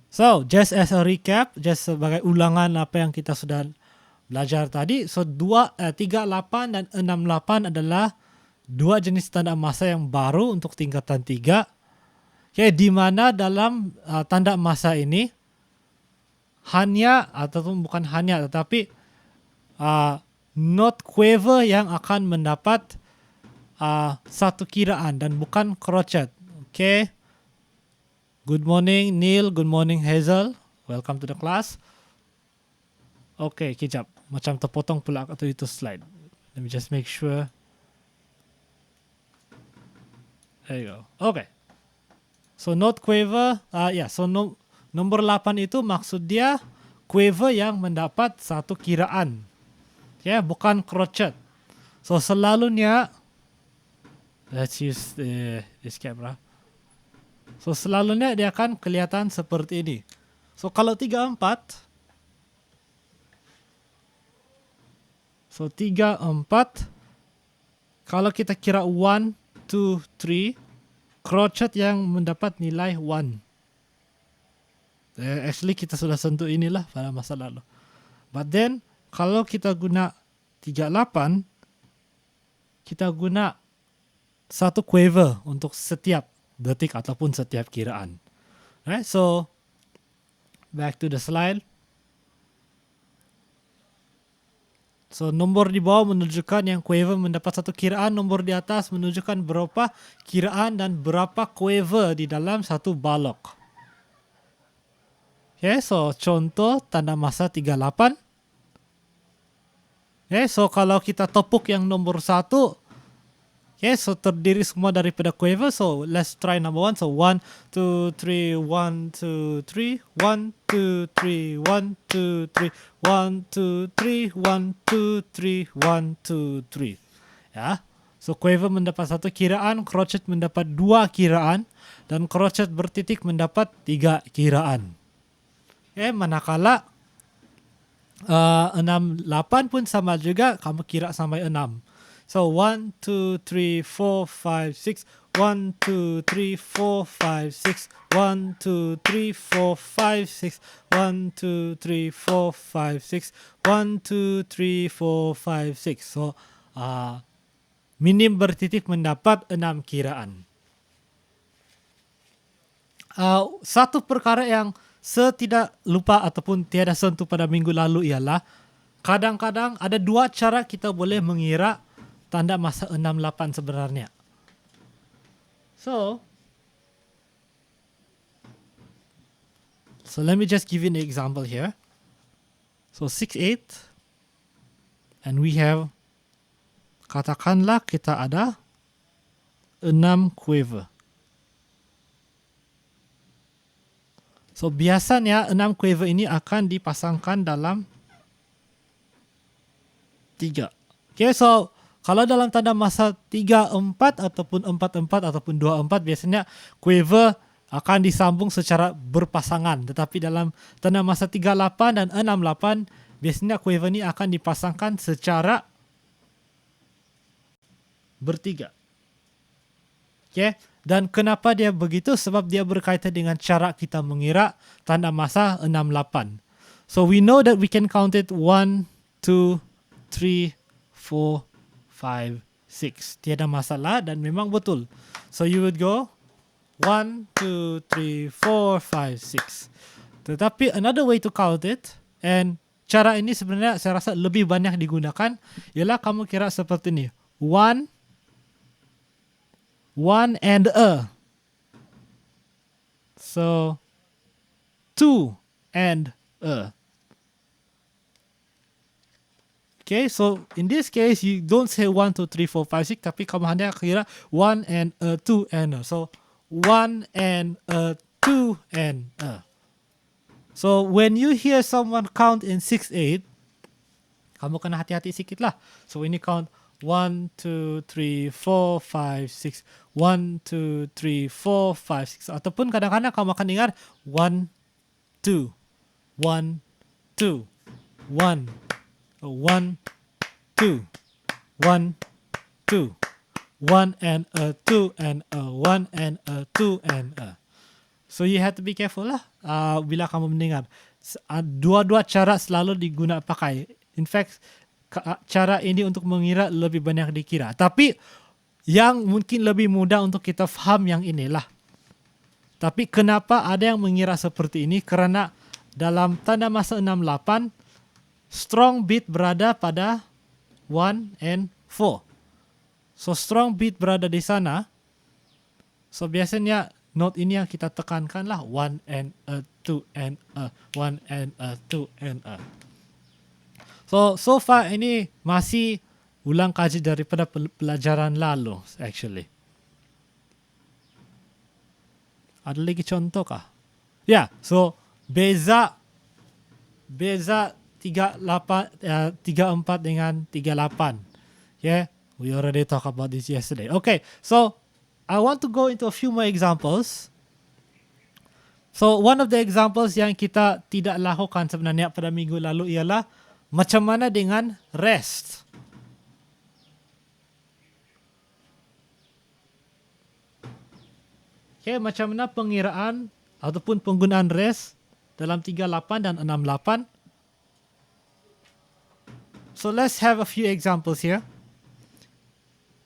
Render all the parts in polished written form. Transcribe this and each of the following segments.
So, just as a recap, just sebagai ulangan apa yang kita sudah belajar tadi. So, 38 dan 68 adalah dua jenis tanda masa yang baru untuk tingkatan 3. Okay, di mana dalam tanda masa ini hanya ataupun bukan hanya tetapi note quaver yang akan mendapat satu kiraan dan bukan crotchet. Okay. Good morning Neil, good morning Hazel. Welcome to the class. Okay, kejap. Macam terpotong pula atau itu slide. Let me just make sure. There you go. Okay. So note quaver, so nombor 8 itu maksud dia quaver yang mendapat satu kiraan. Ya, bukan crotchet. So selalunya, let's use this camera. So selalunya dia akan kelihatan seperti ini. So kalau 3-4, kalau kita kira 1, 2, 3, crotchet yang mendapat nilai 1. Actually kita sudah sentuh inilah pada masa lalu. But then kalau kita guna 38, kita guna satu quaver untuk setiap detik ataupun setiap kiraan. Right, so back to the slide. So nombor di bawah menunjukkan yang quaver mendapat satu kiraan, nombor di atas menunjukkan berapa kiraan dan berapa quaver di dalam satu balok. Okay, so contoh tanda masa 38. Okay, so kalau kita topuk yang nombor 1, okay, so terdiri semua daripada quaver. So let's try number 1. So 1, 2, 3, 1, 2, 3, 1, 2, 3, 1, 2, 3, 1, 2, 3, 1, 2, 3, 1, 2, 3. Ya. So quaver mendapat satu kiraan, crotchet mendapat 2 kiraan, dan crotchet bertitik mendapat 3 kiraan. Okay, manakala 6, 8 pun sama juga, kamu kira sampai 6. So 1, 2, 3, 4, 5, 6, 1, 2, 3, 4, 5, 6, 1, 2, 3, 4, 5, 6, 1, 2, 3, 4, 5, 6, 1, 2, 3, 4, 5, 6. So minim bertitik mendapat 6 kiraan. Satu perkara yang setidak lupa ataupun tiada sentuh pada minggu lalu ialah kadang-kadang ada 2 cara kita boleh mengira tanda masa 68 sebenarnya. So let me just give you an example here. So 6-8, and we have, katakanlah kita ada 6 quaver. So biasanya 6 quaver ini akan dipasangkan dalam 3. Okay, so kalau dalam tanda masa 3-4 ataupun 4-4 ataupun 2-4, biasanya quaver akan disambung secara berpasangan. Tetapi dalam tanda masa 38 dan 68, biasanya quaver ini akan dipasangkan secara bertiga. Okay? Dan kenapa dia begitu? Sebab dia berkaitan dengan cara kita mengira tanda masa 68. So we know that we can count it 1, 2, 3, 4, 5, 6. Tiada masalah dan memang betul. So you would go 1, 2, 3, 4, 5, 6. Tetapi another way to count it, and cara ini sebenarnya saya rasa lebih banyak digunakan, ialah kamu kira seperti ini. 1 and a. So 2 and a. Okay, so in this case you don't say 1, 2, 3, 4, 5, 6, tapi kamu hanya kira 1 and a, 2 and a. So 1 and a, 2 and a. So when you hear someone count in 6-8, kamu kena hati-hati sikit lah. So ini count 1, 2, 3, 4, 5, 6. 1, 2, 3, 4, 5, 6. Ataupun kadang-kadang kamu akan dengar 1, 2, 1, 2, 1, 1, 2, 1, 2, 1 and a, 2 and a, 1 and a, 2 and a. So you have to be careful lah bila kamu mendengar. Dua-dua cara selalu diguna pakai. In fact, cara ini untuk mengira lebih banyak dikira. Tapi yang mungkin lebih mudah untuk kita faham yang inilah. Tapi kenapa ada yang mengira seperti ini? Kerana dalam tanda masa 68, strong beat berada pada 1 and 4. So strong beat berada di sana. So biasanya note ini yang kita tekankan lah 1 and a 2 and a 1 and a 2 and a. So far ini masih ulang kaji daripada pelajaran lalu actually. Ada lagi contoh kah? Ya, so beza 34 dengan 38. Yeah, we already talked about this yesterday. Okay, so I want to go into a few more examples. So one of the examples yang kita tidak lakukan sebenarnya pada minggu lalu ialah macam mana dengan rest. Okay, macam mana pengiraan ataupun penggunaan rest dalam 38 dan 68. So let's have a few examples here.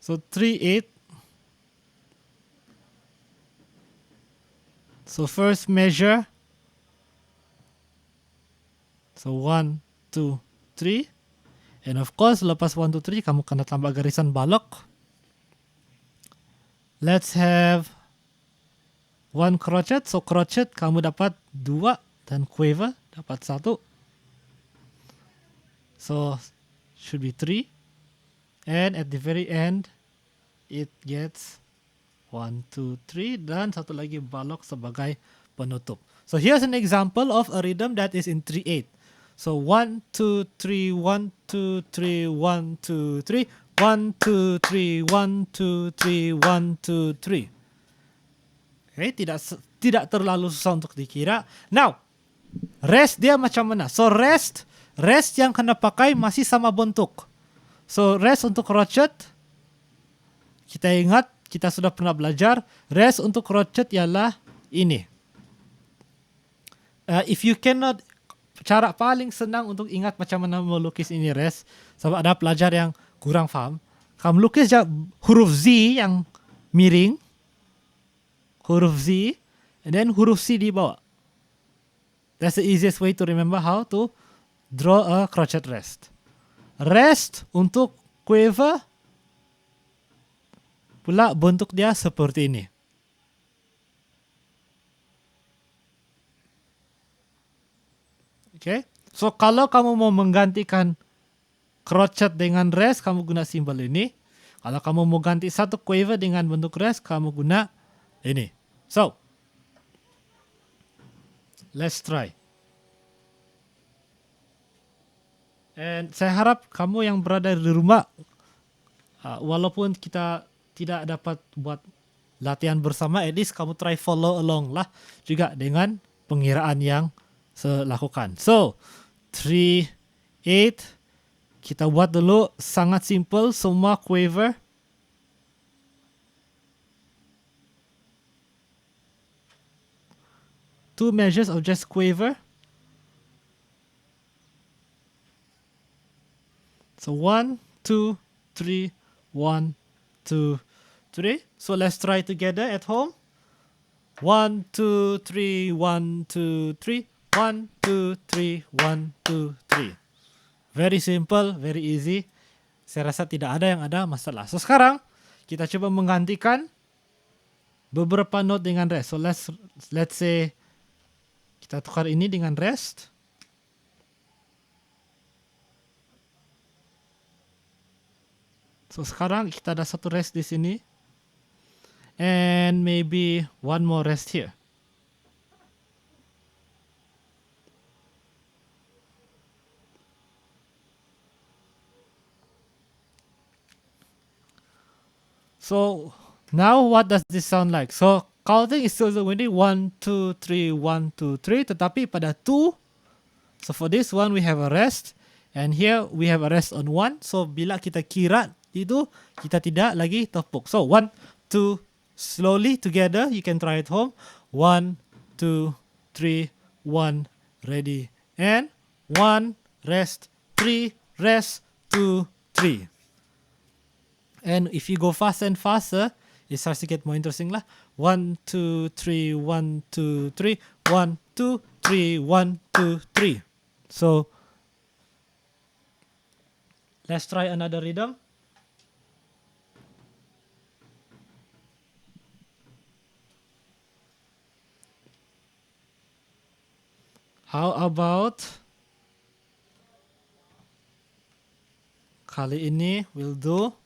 So 3/8. So first measure. So 1, 2, 3. And of course, lepas 1, 2, 3, kamu kena tambah garisan balok. Let's have 1 crochet. So crochet kamu dapat 2 dan quiver dapat 1. So should be 3. And at the very end, it gets 1, 2, 3 dan satu lagi balok sebagai penutup. So here's an example of a rhythm that is in 3/8. So 1, 2, 3, 1, 2, 3, 1, 2, 3, 1, 2, 3, 1, 2, 3, 1, 2, 3. Okay, tidak terlalu susah untuk dikira. Now, rest dia macam mana? So rest yang kena pakai masih sama bentuk. So rest untuk crochet, kita ingat kita sudah pernah belajar, rest untuk crochet ialah ini. If you cannot, cara paling senang untuk ingat macam mana melukis ini rest, sebab ada pelajar yang kurang faham, kamu lukis huruf Z yang miring, huruf Z, and then huruf C di bawah. That's the easiest way to remember how to draw a crochet rest. Rest untuk quiver pula bentuk dia seperti ini. Okay. So kalau kamu mau menggantikan crochet dengan rest, kamu guna simbol ini. Kalau kamu mau ganti satu quiver dengan bentuk rest, kamu guna ini. So let's try. And saya harap kamu yang berada di rumah, walaupun kita tidak dapat buat latihan bersama, at least kamu try follow along lah juga dengan pengiraan yang saya lakukan. So 3/8 kita buat dulu sangat simple, semua quiver. Two measures of just quiver. So 1, 2, 3, 1, 2, 3. So let's try together at home. 1, 2, 3, 1, 2, 3. 1, 2, 3, 1, 2, 3. Very simple, very easy. Saya rasa tidak ada yang ada masalah. So sekarang kita coba menggantikan beberapa note dengan rest. So let's say kita tukar ini dengan rest. So sekarang kita ada satu rest di sini. And maybe one more rest here. So now what does this sound like? So counting is still only 1, 2, 3, 1, 2, 3. Tetapi pada 2, so for this one we have a rest. And here we have a rest on 1. So bila kita kira itu, kita tidak lagi tepuk. So 1, 2, slowly together. You can try at home. 1, 2, 3, 1, ready. And 1, rest, 3, rest, 2, 3. And if you go faster and faster, it starts to get more interesting lah. 1, 2, 3, 1, 2, 3, 1, 2, 3, 1, 2, 3. So let's try another rhythm. How about kali ini we'll do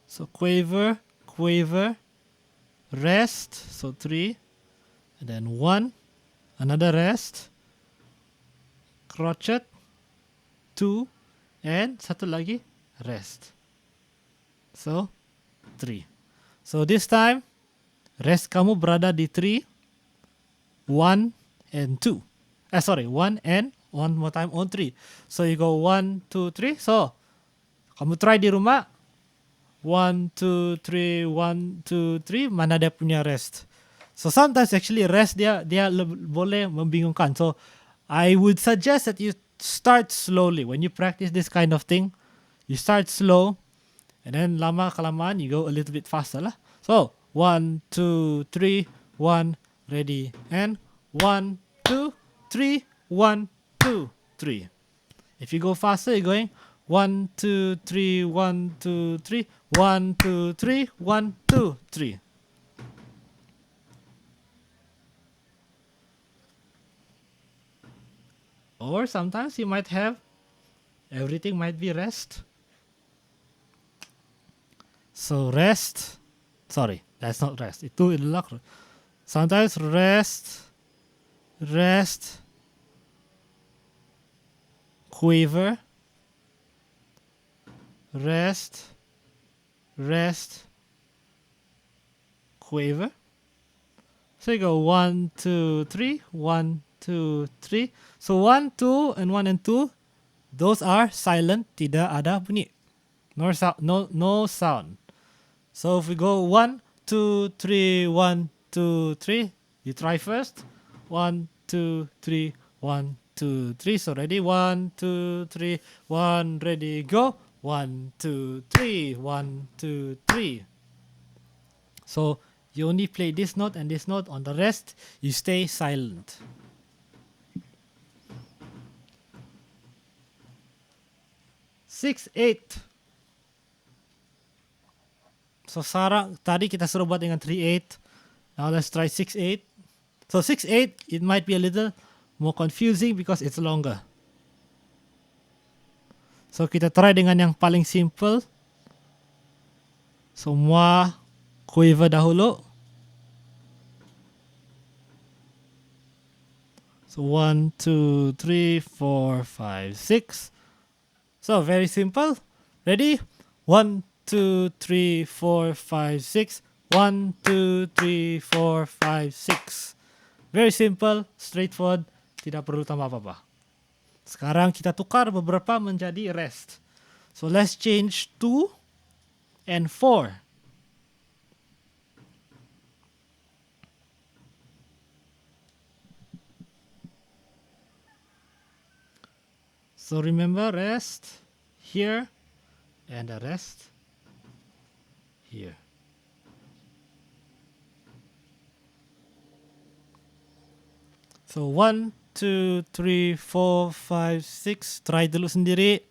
so quaver, quaver, rest, so 3, and then 1, another rest, crotchet, 2, and satu lagi rest. So 3. So this time rest kamu berada di 3, 1 and 2. Sorry, 1 and one more time on 3. So you go 1, 2, 3. So kamu try di rumah. 1, 2, 3, 1, 2, 3. Mana dia punya rest? So sometimes actually rest dia boleh membingungkan. So I would suggest that you start slowly. When you practice this kind of thing, you start slow, and then lama kelamaan you go a little bit faster lah. So 1, 2, 3, 1, ready, and 1, 2, 3, 1, 2, 3. If you go faster, you're going 1, 2, 3, 1, 2, 3, 1, 2, 3, 1, 2, 3. Or sometimes you might have everything might be rest. So rest. Sorry, that's not rest. Itu adalah sometimes rest, rest, quiver, rest, rest, quiver. So you go 1, 2, 3, 1, 2, 3. So 1, 2, and 1 and 2, those are silent, tidak ada bunyi. No sound. So if we go 1, 2, 3, 1, 2, 3, you try first. 1, 2, 3, 1, 2, 3. So ready? 1, 2, 3, 1, ready, go. 1, 2, 3, 1, 2, 3. So you only play this note and this note. On the rest, you stay silent. Six, 8. So tadi kita suruh buat dengan 3-8. Now let's try 6-8. So 6-8, it might be a little more confusing because it's longer. So kita try dengan yang paling simple. Semua quiver dahulu. So 1, 2, 3, 4, 5, 6. So very simple. Ready? 1, 2, 3, 4, 5, 6. 1, 2, 3, 4, 5, 6. Very simple, straightforward, tidak perlu tambah apa-apa. Sekarang kita tukar beberapa menjadi rest. So let's change 2 and 4. So remember, rest here and the rest here. So 1, 2, 3, 4, 5, 6. Try dulu sendiri.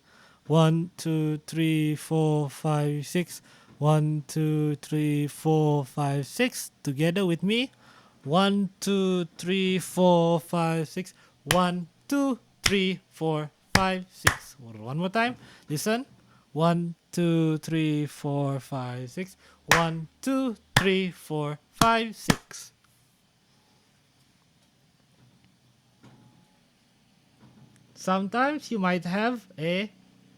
1, 2, 3, 4, 5, 6. 1, 2, 3, 4, 5, 6. Together with me. 1, 2, 3, 4, 5, 6. 1, 2, 3, 4, 5, 6. One more time. Listen. 1, 2, 3, 4, 5, 6. 1, 2, 3, 4, 5, 6. Sometimes you might have a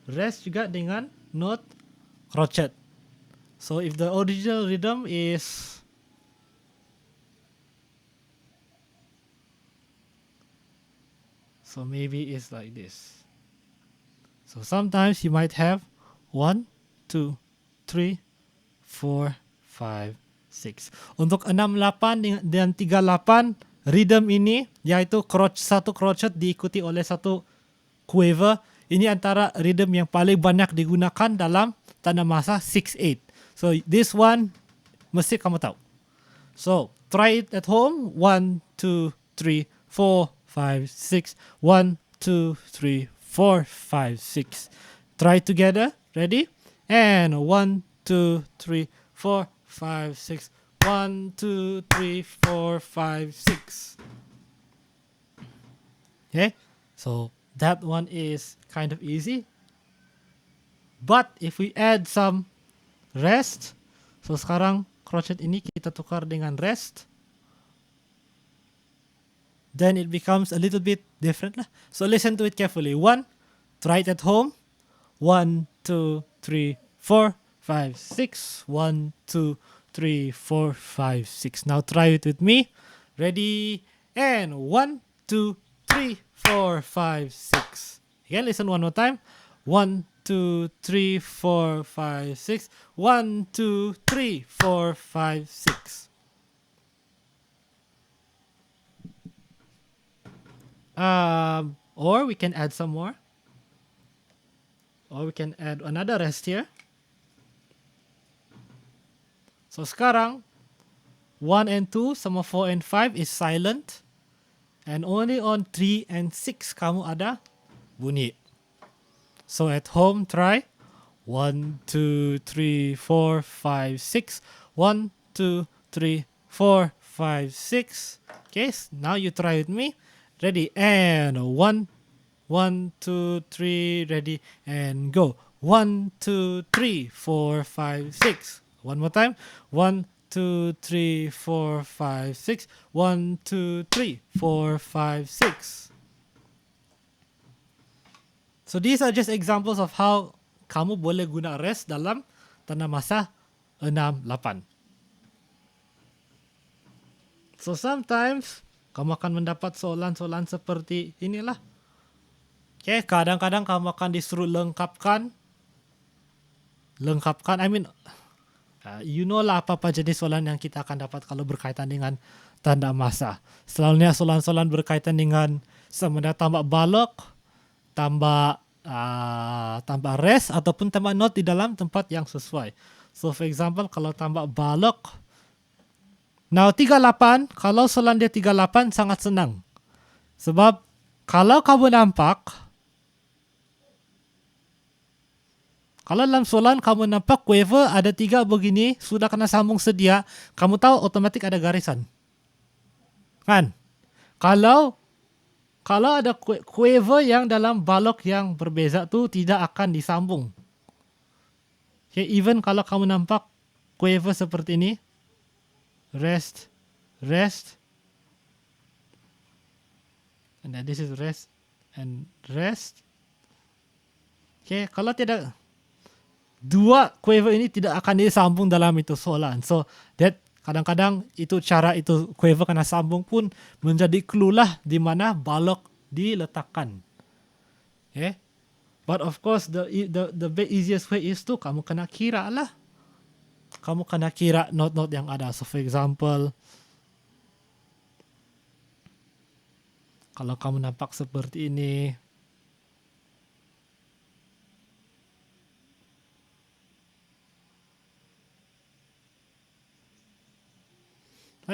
rest juga dengan note crotchet. So if the original rhythm is so maybe it's like this. So sometimes you might have 1, 2, 3, 4, 5, Untuk 6/8 dan 3/8, rhythm ini yaitu satu crochet diikuti oleh satu quiver. Ini antara rhythm yang paling banyak digunakan dalam tanda masa 6/8. So this one mesti kamu tahu. So try it at home. 1, 2, 3, 4, 5, 6. 1, 2, 3, 4, 5, 6. Try together. Ready? And 1, 2, 3, 4, 5, 6. 1, 2, 3, 4, 5, 6. Okay, so that one is kind of easy. But if we add some rest, so sekarang crochet ini kita tukar dengan rest, then it becomes a little bit different lah. So listen to it carefully. 1, try it at home. 1, 2, 3, 4, 5, 6. 1, 2, 3, 4, 5, 6. Now try it with me. Ready? And 1, 2, 3, 4, 5, 6. Again, listen one more time. 1, 2, 3, 4, 5, 6. 1, 2, 3, 4, 5, 6. Or we can add some more. Or we can add another rest here. So sekarang 1 and 2 sama 4 and 5 is silent. And only on 3 and 6 kamu ada bunyi. So at home try 1, 2, 3, 4, 5, 6. 1, 2, 3, 4, 5, 6. Okay, now you try with me. Ready? And 1, 1, 2, 3, ready, and go. 1, 2, 3, 4, 5, 6. One more time. 1, 2, 3, 4, 5, 6. 1, 2, 3, 4, 5, 6. So these are just examples of how kamu boleh guna rest dalam tanda masa 6/8. So sometimes kamu akan mendapat soalan-soalan seperti inilah. Okay, kadang-kadang kamu akan disuruh lengkapkan. I mean, you know lah apa-apa jenis soalan yang kita akan dapat kalau berkaitan dengan tanda masa. Selalunya soalan-soalan berkaitan dengan sama ada tambah balok, tambah rest ataupun tambah note di dalam tempat yang sesuai. So for example, kalau tambah balok, now 38, kalau soalan dia 38 sangat senang. Sebab kalau kamu nampak, kalau dalam soalan kamu nampak quiver ada 3 begini, sudah kena sambung sedia, kamu tahu otomatik ada garisan. Kan? Kalau ada quiver yang dalam balok yang berbeza tu tidak akan disambung. Okay, even kalau kamu nampak quiver seperti ini, rest, and then this is rest and rest. Okay, kalau tidak, dua quiver ini tidak akan disambung dalam itu soalan. So that kadang-kadang itu cara itu quiver kena sambung pun menjadi clue lah di mana balok diletakkan. Okay. But of course the easiest way is to kamu kena kira lah. Kamu kena kira note-note yang ada. So for example, kalau kamu nampak seperti ini,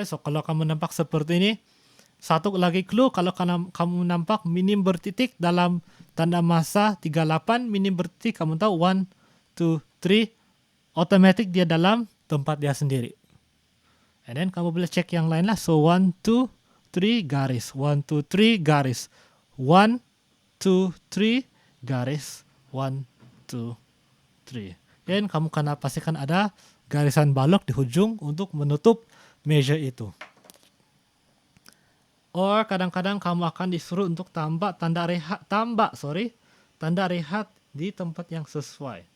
so kalau kamu nampak seperti ini, satu lagi clue, kalau kamu nampak minim bertitik dalam tanda masa 38, minim bertitik, kamu tahu 1, 2, 3, otomatik dia dalam tempat dia sendiri. And then kamu boleh cek yang lain lah. So 1, 2, 3 garis, 1, 2, 3 garis, 1, 2, 3 garis, 1, 2, 3. Dan kamu kena pastikan ada garisan balok di hujung untuk menutup measure itu. Or kadang-kadang kamu akan disuruh untuk tambah tanda rehat di tempat yang sesuai.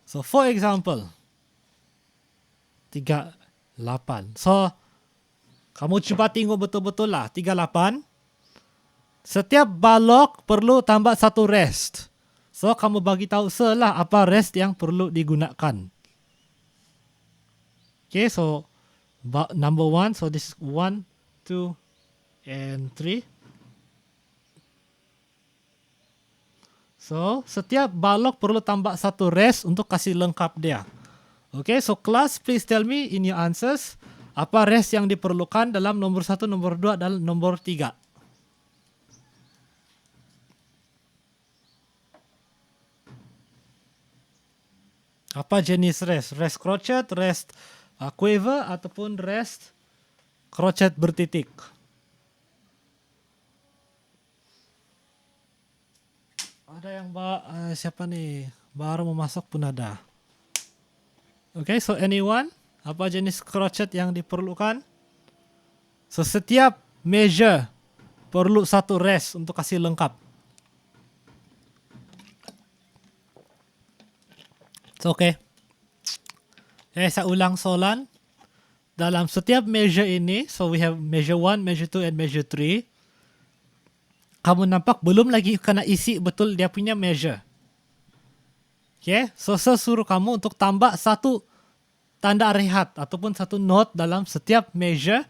So for example, 38. So kamu cuba tengok betul-betul lah 38. Setiap balok perlu tambah satu rest. So kamu bagi tahu Sir lah apa rest yang perlu digunakan. Okay, so number 1, so this is 1, 2, and 3. So setiap balok perlu tambah satu rest untuk kasih lengkap dia. Okay, so class please tell me in your answers apa rest yang diperlukan dalam nombor 1, nombor 2 dan nombor 3. Apa jenis rest? Rest crochet, rest quiver ataupun rest crochet bertitik? Ada yang siapa nih? Baru mau masuk pun ada. Okay, so anyone? Apa jenis crochet yang diperlukan? So setiap measure perlu satu rest untuk kasih lengkap. So, okay. Saya ulang soalan. Dalam setiap measure ini, so we have measure 1, measure 2, and measure 3. Kamu nampak belum lagi kena isi betul dia punya measure. Okay, so saya suruh kamu untuk tambah satu tanda rehat ataupun satu note dalam setiap measure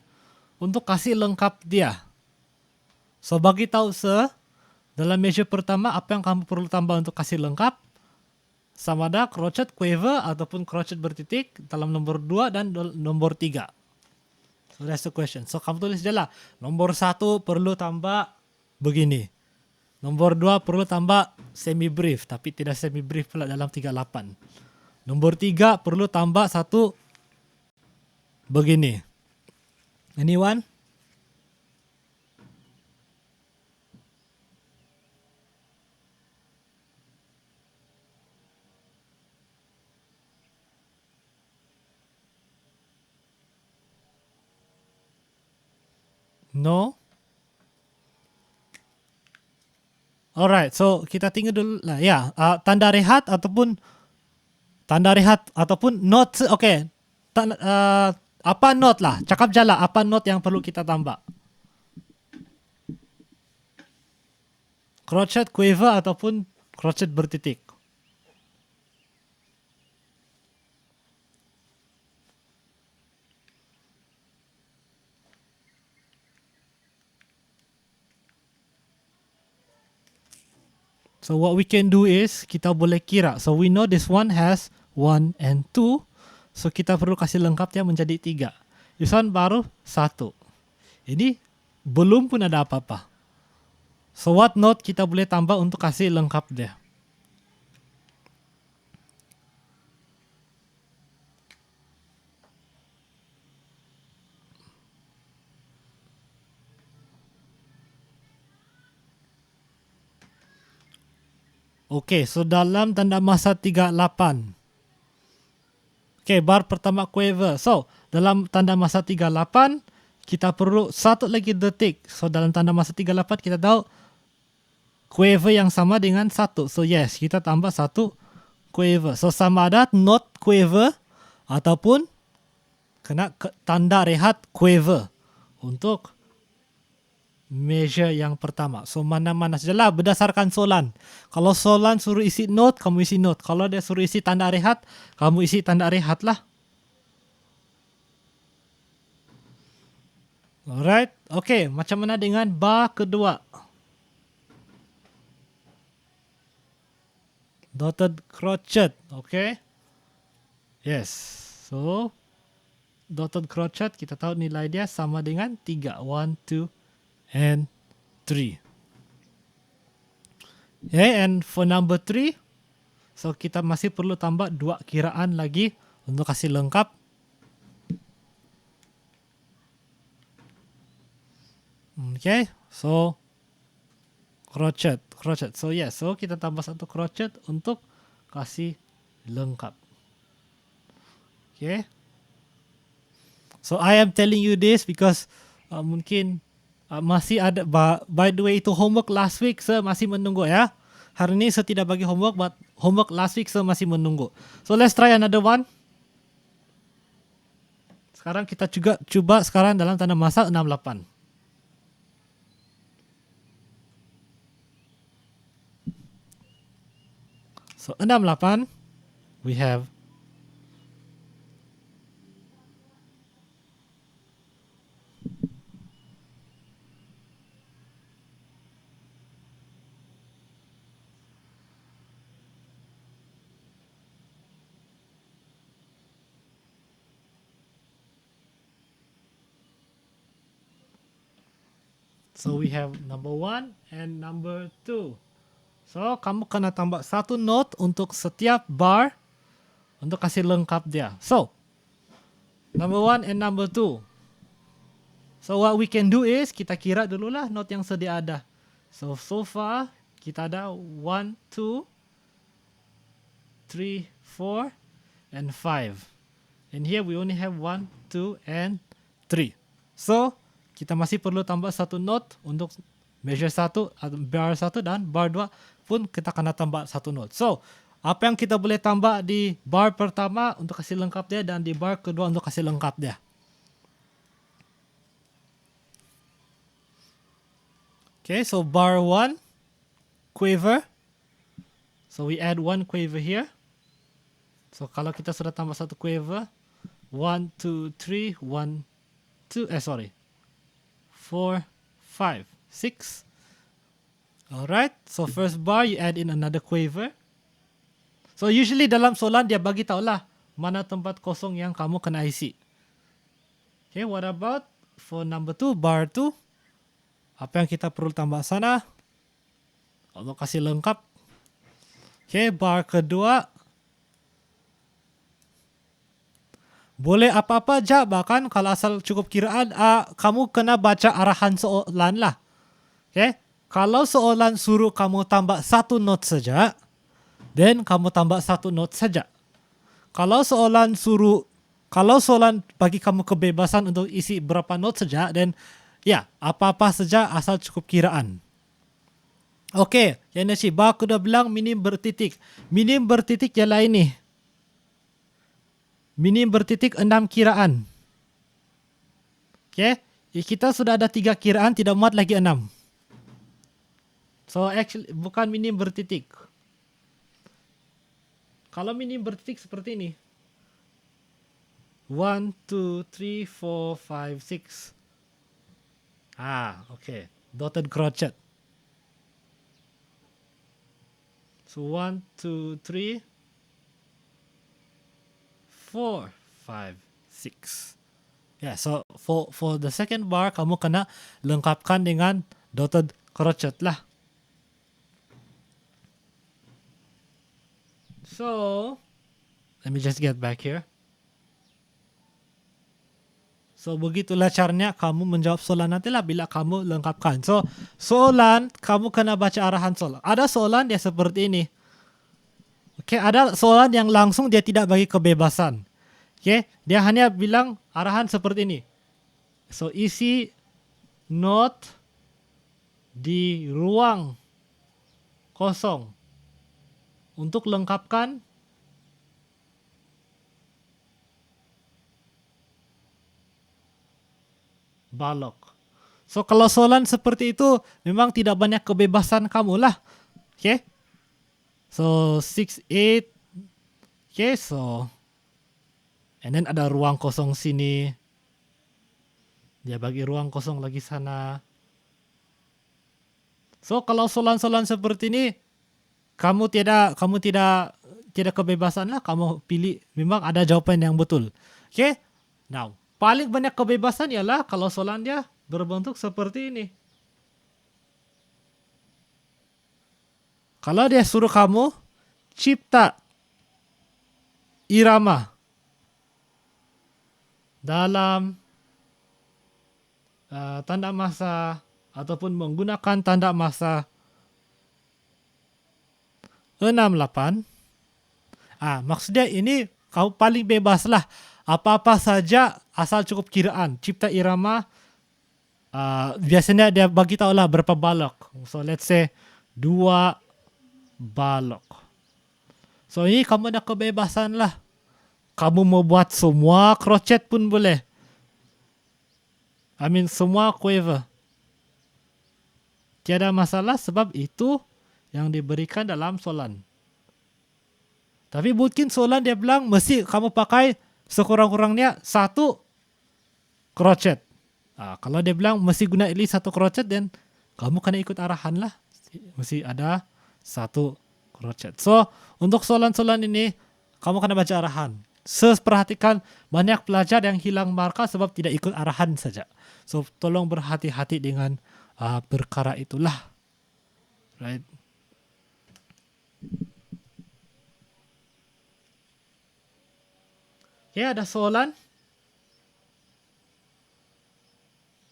untuk kasih lengkap dia. So bagi tahu Sir, dalam measure pertama apa yang kamu perlu tambah untuk kasih lengkap? Sama ada crochet quiver ataupun crochet bertitik dalam nombor 2 dan nombor 3. So that's the question. So kamu tulis je lah. Nombor 1 perlu tambah begini. Nombor 2 perlu tambah semi brief tapi tidak semi brief pula dalam 38. Nombor 3 perlu tambah satu begini. Anyone? No? Alright, so kita tinggal dulu lah. Ya, tanda rehat ataupun note. Okay. Apa note lah? Cakap je lah apa note yang perlu kita tambah. Crochet quiver ataupun crochet bertitik. So what we can do is kita boleh kira. So we know this one has 1 and 2. So kita perlu kasih lengkap dia menjadi 3. This one baru 1. Ini belum pun ada apa-apa. So what note kita boleh tambah untuk kasih lengkap dia? Okay, so dalam tanda masa 38. Okay, bar pertama quiver. So, dalam tanda masa 38, kita perlu satu lagi detik. So, dalam tanda masa 38, kita tahu quiver yang sama dengan 1. So, yes, kita tambah satu quiver. So, sama ada not quiver ataupun kena tanda rehat quiver untuk measure yang pertama. So mana-mana sajalah berdasarkan soalan. Kalau soalan suruh isi note, kamu isi note. Kalau dia suruh isi tanda rehat, kamu isi tanda rehat lah. Alright, okay. Macam mana dengan bar kedua? Dotted crochet, okay. Yes, so dotted crochet kita tahu nilai dia sama dengan 3. 1, 2, and 3. Okay, and for number 3, so kita masih perlu tambah 2 kiraan lagi untuk kasih lengkap. Okay, so crochet. So yes, so kita tambah satu crochet untuk kasih lengkap. Okay. So I am telling you this because mungkin masih ada, by the way itu homework last week, saya masih menunggu ya. Hari ini saya tidak bagi homework, but homework last week saya masih menunggu. So let's try another one. Sekarang kita juga coba sekarang dalam tanda masa 68. So 68 we have number 1 and number 2. So kamu kena tambah satu note untuk setiap bar untuk kasih lengkap dia. So number 1 and number 2. So what we can do is kita kira dululah note yang sedia ada. So far kita ada 1, 2, 3, 4 and 5. And here we only have 1, 2 and 3. So kita masih perlu tambah satu note untuk measure 1, bar 1 dan bar 2 pun kita kena tambah satu note. So apa yang kita boleh tambah di bar pertama untuk kasih lengkap dia dan di bar kedua untuk kasih lengkap dia. Okay, so bar 1, quaver. So we add 1 quaver here. So kalau kita sudah tambah satu quaver, 1, 2, 3, 1, 2, 4, 5, 6. Alright, so first bar you add in another quaver. So usually dalam soalan dia bagi tahu lah mana tempat kosong yang kamu kena isi. Okay, what about for number 2, bar 2? Apa yang kita perlu tambah sana? Untuk kasih lengkap. Okay, bar kedua. Boleh apa-apa aja, bahkan kalau asal cukup kiraan, kamu kena baca arahan soalan lah. Okay, kalau soalan suruh kamu tambah satu note saja, then kamu tambah satu note saja. Kalau soalan bagi kamu kebebasan untuk isi berapa note saja, then ya, apa-apa saja asal cukup kiraan. Okey, yang ni bar kedua bilang minim bertitik. Minim bertitik ialah ini. Minim bertitik 6 kiraan. Okey, kita sudah ada 3 kiraan, tidak muat lagi 6. So actually bukan minim bertitik. Kalau minim bertitik seperti ini. 1, 2, 3, 4, 5, 6. Okay. Dotted crochet. So 1, 2, 3, 4, 5, 6. Yeah, so for the second bar, kamu kena lengkapkan dengan dotted crochet lah. So, let me just get back here. So, begitulah caranya kamu menjawab soalan nantilah bila kamu lengkapkan. So, soalan, kamu kena baca arahan soalan. Ada soalan dia seperti ini. Okay, ada soalan yang langsung dia tidak bagi kebebasan. Okay, dia hanya bilang arahan seperti ini. So, isi note di ruang kosong untuk lengkapkan balok. So kalau soalan seperti itu memang tidak banyak kebebasan kamu lah. Okay. So 6, 8. Okay, so and then ada ruang kosong sini. Dia bagi ruang kosong lagi sana. So kalau soalan-soalan seperti ini kamu tidak kebebasan lah, kamu pilih memang ada jawapan yang betul. Okay. Now, paling banyak kebebasan ialah kalau soalan dia berbentuk seperti ini. Kalau dia suruh kamu cipta irama dalam tanda masa ataupun menggunakan tanda masa 68. Maksudnya ini kau paling bebas lah. Apa-apa saja asal cukup kiraan. Cipta irama, biasanya dia bagi tahu lah berapa balok. So let's say 2 balok. So ini kamu ada kebebasan lah. Kamu mau buat semua crochet pun boleh. Semua quiver. Tiada masalah sebab itu yang diberikan dalam soalan. Tapi mungkin soalan dia bilang mesti kamu pakai sekurang-kurangnya 1 crochet. Kalau dia bilang mesti guna at least 1 crochet, then kamu kena ikut arahan lah. Mesti ada 1 crochet. So, untuk soalan-soalan ini, kamu kena baca arahan. Perhatikan banyak pelajar yang hilang markah sebab tidak ikut arahan saja. So, tolong berhati-hati dengan perkara itulah. Right? Okay, ada soalan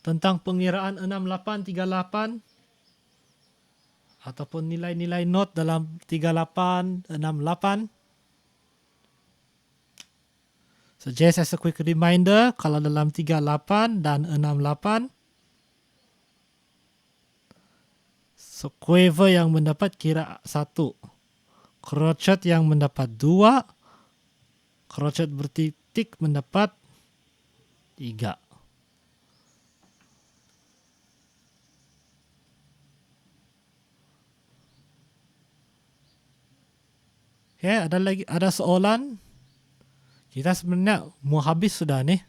tentang pengiraan 6838 ataupun nilai-nilai not dalam 3868. So just as a quick reminder, kalau dalam 38 dan 68, so quiver yang mendapat kira 1, crochet yang mendapat 2, crochet bertitik mendapat 3. Okay, ada soalan? Kita sebenarnya mau habis sudah nih.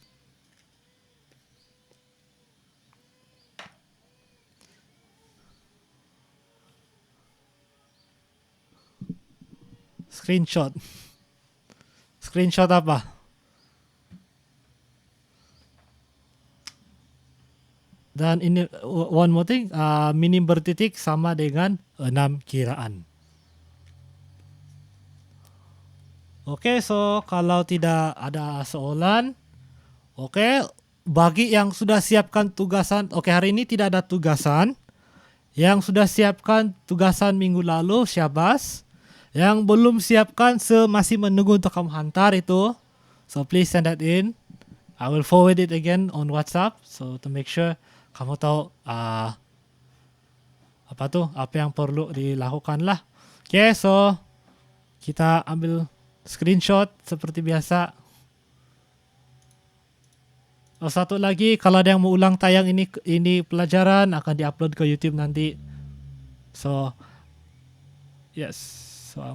Screenshot. Screenshot apa? Dan ini one more thing, minim bertitik sama dengan 6 kiraan. Okay, so kalau tidak ada soalan, okay, bagi yang sudah siapkan tugasan, okay, hari ini tidak ada tugasan. Yang sudah siapkan tugasan minggu lalu, syabas. Yang belum siapkan, masih menunggu untuk kamu hantar itu. So please send that in. I will forward it again on WhatsApp. So to make sure kamu tahu apa yang perlu dilakukan lah. Okay, so kita ambil screenshot seperti biasa. Satu lagi, kalau ada yang mau ulang tayang ini pelajaran akan diupload ke YouTube nanti. So yes. So